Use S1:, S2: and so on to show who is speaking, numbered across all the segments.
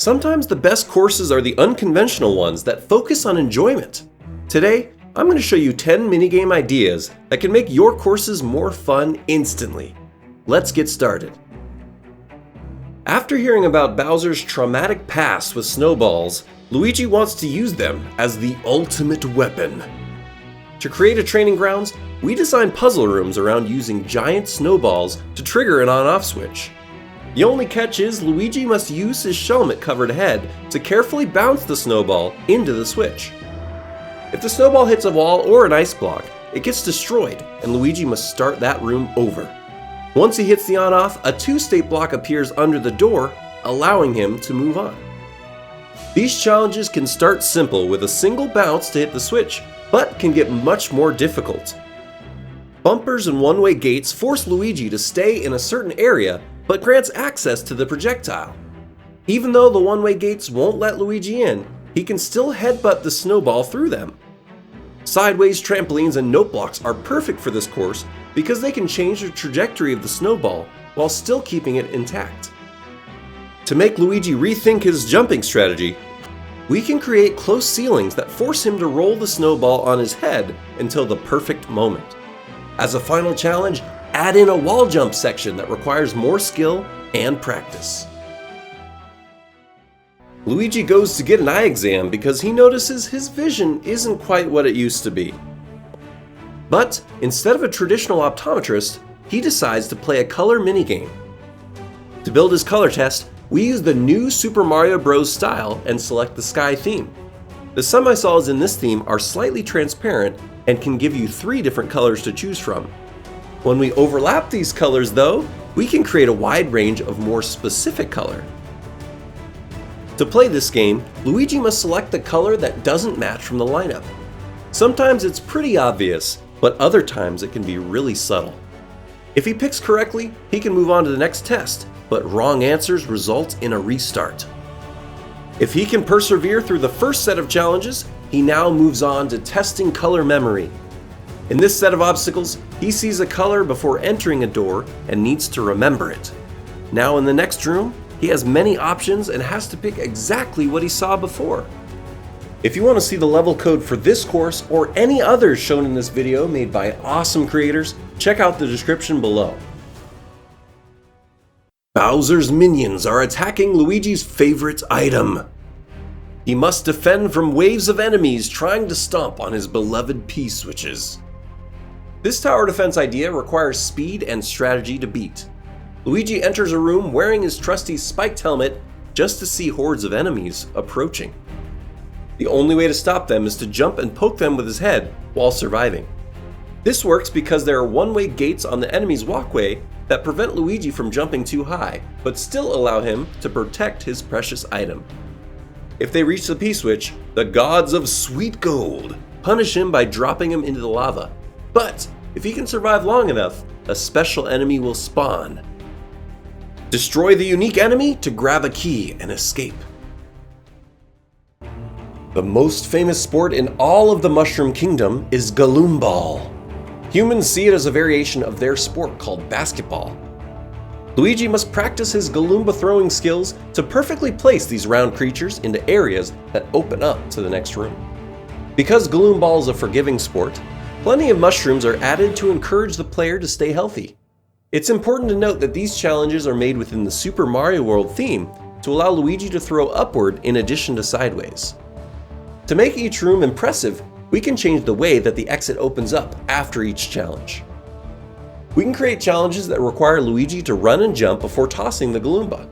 S1: Sometimes the best courses are the unconventional ones that focus on enjoyment. Today, I'm going to show you 10 minigame ideas that can make your courses more fun instantly. Let's get started. After hearing about Bowser's traumatic past with snowballs, Luigi wants to use them as the ultimate weapon. To create a training grounds, we designed puzzle rooms around using giant snowballs to trigger an on-off switch. The only catch is Luigi must use his shelmet-covered head to carefully bounce the snowball into the switch. If the snowball hits a wall or an ice block, it gets destroyed and Luigi must start that room over. Once he hits the on-off, a two-state block appears under the door, allowing him to move on. These challenges can start simple with a single bounce to hit the switch, but can get much more difficult. Bumpers and one-way gates force Luigi to stay in a certain area, but grants access to the projectile. Even though the one-way gates won't let Luigi in, he can still headbutt the snowball through them. Sideways trampolines and note blocks are perfect for this course because they can change the trajectory of the snowball while still keeping it intact. To make Luigi rethink his jumping strategy, we can create close ceilings that force him to roll the snowball on his head until the perfect moment. As a final challenge, add in a wall jump section that requires more skill and practice. Luigi goes to get an eye exam because he notices his vision isn't quite what it used to be. But instead of a traditional optometrist, he decides to play a color minigame. To build his color test, we use the new Super Mario Bros. Style and select the sky theme. The semi-solids in this theme are slightly transparent and can give you 3 different colors to choose from. When we overlap these colors though, we can create a wide range of more specific color. To play this game, Luigi must select the color that doesn't match from the lineup. Sometimes it's pretty obvious, but other times it can be really subtle. If he picks correctly, he can move on to the next test, but wrong answers result in a restart. If he can persevere through the first set of challenges, he now moves on to testing color memory. In this set of obstacles, he sees a color before entering a door and needs to remember it. Now in the next room, he has many options and has to pick exactly what he saw before. If you want to see the level code for this course or any others shown in this video made by awesome creators, check out the description below. Bowser's minions are attacking Luigi's favorite item. He must defend from waves of enemies trying to stomp on his beloved P-switches. This tower defense idea requires speed and strategy to beat. Luigi enters a room wearing his trusty spiked helmet just to see hordes of enemies approaching. The only way to stop them is to jump and poke them with his head while surviving. This works because there are one-way gates on the enemy's walkway that prevent Luigi from jumping too high, but still allow him to protect his precious item. If they reach the P-switch, the gods of sweet gold punish him by dropping him into the lava. But if he can survive long enough, a special enemy will spawn. Destroy the unique enemy to grab a key and escape. The most famous sport in all of the Mushroom Kingdom is Galoomball. Humans see it as a variation of their sport called basketball. Luigi must practice his Galoomba throwing skills to perfectly place these round creatures into areas that open up to the next room. Because Galoomball is a forgiving sport, plenty of mushrooms are added to encourage the player to stay healthy. It's important to note that these challenges are made within the Super Mario World theme to allow Luigi to throw upward in addition to sideways. To make each room impressive, we can change the way that the exit opens up after each challenge. We can create challenges that require Luigi to run and jump before tossing the Galoomba.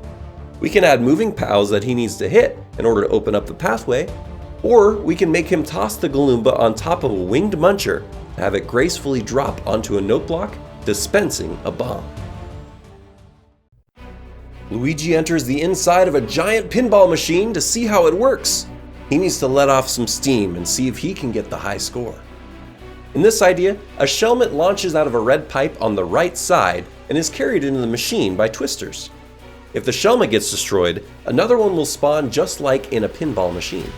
S1: We can add moving pals that he needs to hit in order to open up the pathway, or we can make him toss the Galoomba on top of a winged muncher to have it gracefully drop onto a note block, dispensing a bomb. Luigi enters the inside of a giant pinball machine to see how it works. He needs to let off some steam and see if he can get the high score. In this idea, a shelmet launches out of a red pipe on the right side and is carried into the machine by twisters. If the shelmet gets destroyed, another one will spawn just like in a pinball machine.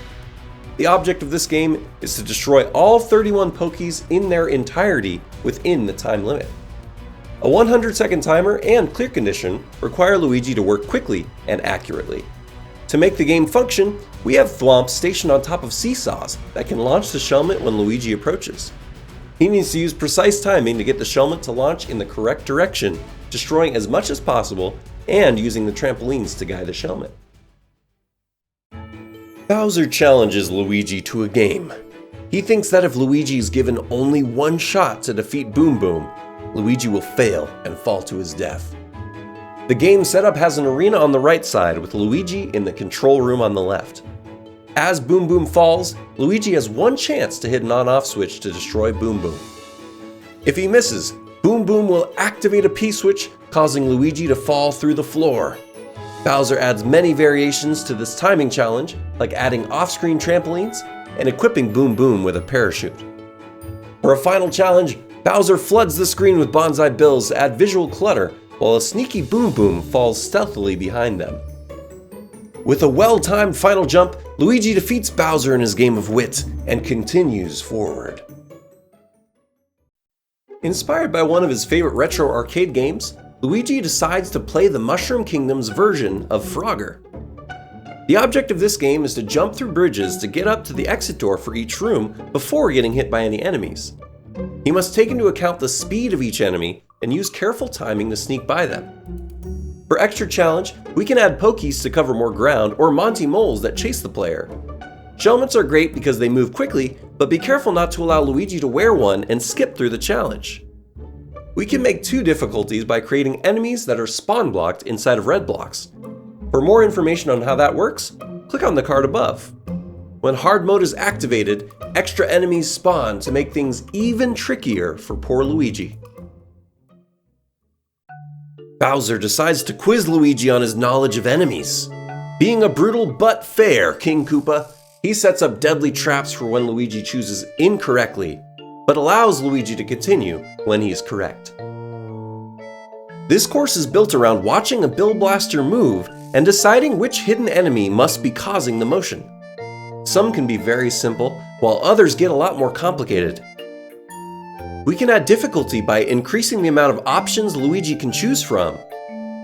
S1: The object of this game is to destroy all 31 Pokeys in their entirety within the time limit. A 100-second timer and clear condition require Luigi to work quickly and accurately. To make the game function, we have thwomps stationed on top of seesaws that can launch the shelmet when Luigi approaches. He needs to use precise timing to get the shelmet to launch in the correct direction, destroying as much as possible and using the trampolines to guide the shelmet. Bowser challenges Luigi to a game. He thinks that if Luigi is given only one shot to defeat Boom Boom, Luigi will fail and fall to his death. The game setup has an arena on the right side with Luigi in the control room on the left. As Boom Boom falls, Luigi has one chance to hit an on-off switch to destroy Boom Boom. If he misses, Boom Boom will activate a P-switch, causing Luigi to fall through the floor. Bowser adds many variations to this timing challenge, like adding off-screen trampolines and equipping Boom Boom with a parachute. For a final challenge, Bowser floods the screen with bonsai bills to add visual clutter, while a sneaky Boom Boom falls stealthily behind them. With a well-timed final jump, Luigi defeats Bowser in his game of wit and continues forward. Inspired by one of his favorite retro arcade games, Luigi decides to play the Mushroom Kingdom's version of Frogger. The object of this game is to jump through bridges to get up to the exit door for each room before getting hit by any enemies. He must take into account the speed of each enemy and use careful timing to sneak by them. For extra challenge, we can add pokies to cover more ground or Monty moles that chase the player. Shelmets are great because they move quickly, but be careful not to allow Luigi to wear one and skip through the challenge. We can make two difficulties by creating enemies that are spawn blocked inside of red blocks. For more information on how that works, click on the card above. When hard mode is activated, extra enemies spawn to make things even trickier for poor Luigi. Bowser decides to quiz Luigi on his knowledge of enemies. Being a brutal but fair King Koopa, he sets up deadly traps for when Luigi chooses incorrectly, but allows Luigi to continue when he's correct. This course is built around watching a Bill Blaster move and deciding which hidden enemy must be causing the motion. Some can be very simple, while others get a lot more complicated. We can add difficulty by increasing the amount of options Luigi can choose from.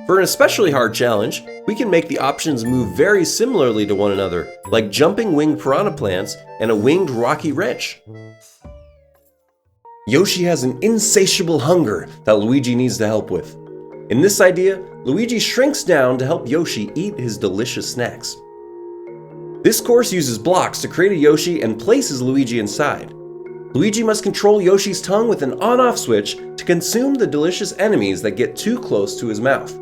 S1: For an especially hard challenge, we can make the options move very similarly to one another, like jumping winged piranha plants and a winged rocky wrench. Yoshi has an insatiable hunger that Luigi needs to help with. In this idea, Luigi shrinks down to help Yoshi eat his delicious snacks. This course uses blocks to create a Yoshi and places Luigi inside. Luigi must control Yoshi's tongue with an on-off switch to consume the delicious enemies that get too close to his mouth.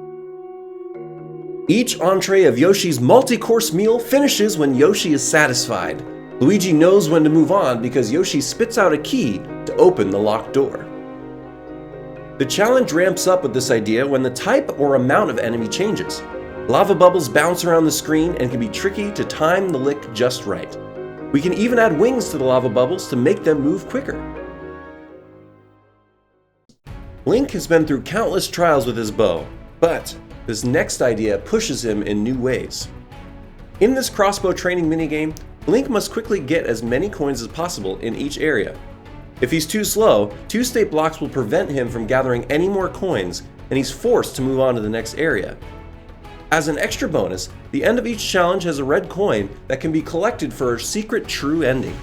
S1: Each entree of Yoshi's multi-course meal finishes when Yoshi is satisfied. Luigi knows when to move on because Yoshi spits out a key to open the locked door. The challenge ramps up with this idea when the type or amount of enemy changes. Lava bubbles bounce around the screen and can be tricky to time the lick just right. We can even add wings to the lava bubbles to make them move quicker. Link has been through countless trials with his bow, but this next idea pushes him in new ways. In this crossbow training minigame, Link must quickly get as many coins as possible in each area. If he's too slow, 2 state blocks will prevent him from gathering any more coins, and he's forced to move on to the next area. As an extra bonus, the end of each challenge has a red coin that can be collected for a secret true ending.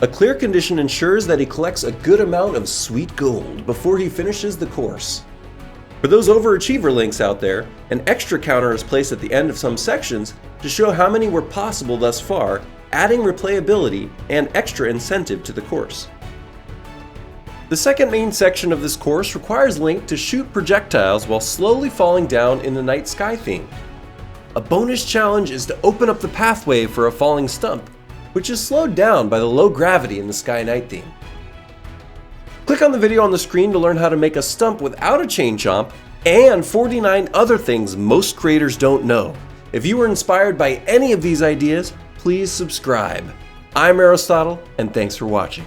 S1: A clear condition ensures that he collects a good amount of sweet gold before he finishes the course. For those overachiever links out there, an extra counter is placed at the end of some sections to show how many were possible thus far, adding replayability and extra incentive to the course. The second main section of this course requires Link to shoot projectiles while slowly falling down in the night sky theme. A bonus challenge is to open up the pathway for a falling stump, which is slowed down by the low gravity in the Sky Knight theme. Click on the video on the screen to learn how to make a stump without a chain chomp and 49 other things most creators don't know. If you were inspired by any of these ideas, please subscribe. I'm Arrowstotle, and thanks for watching.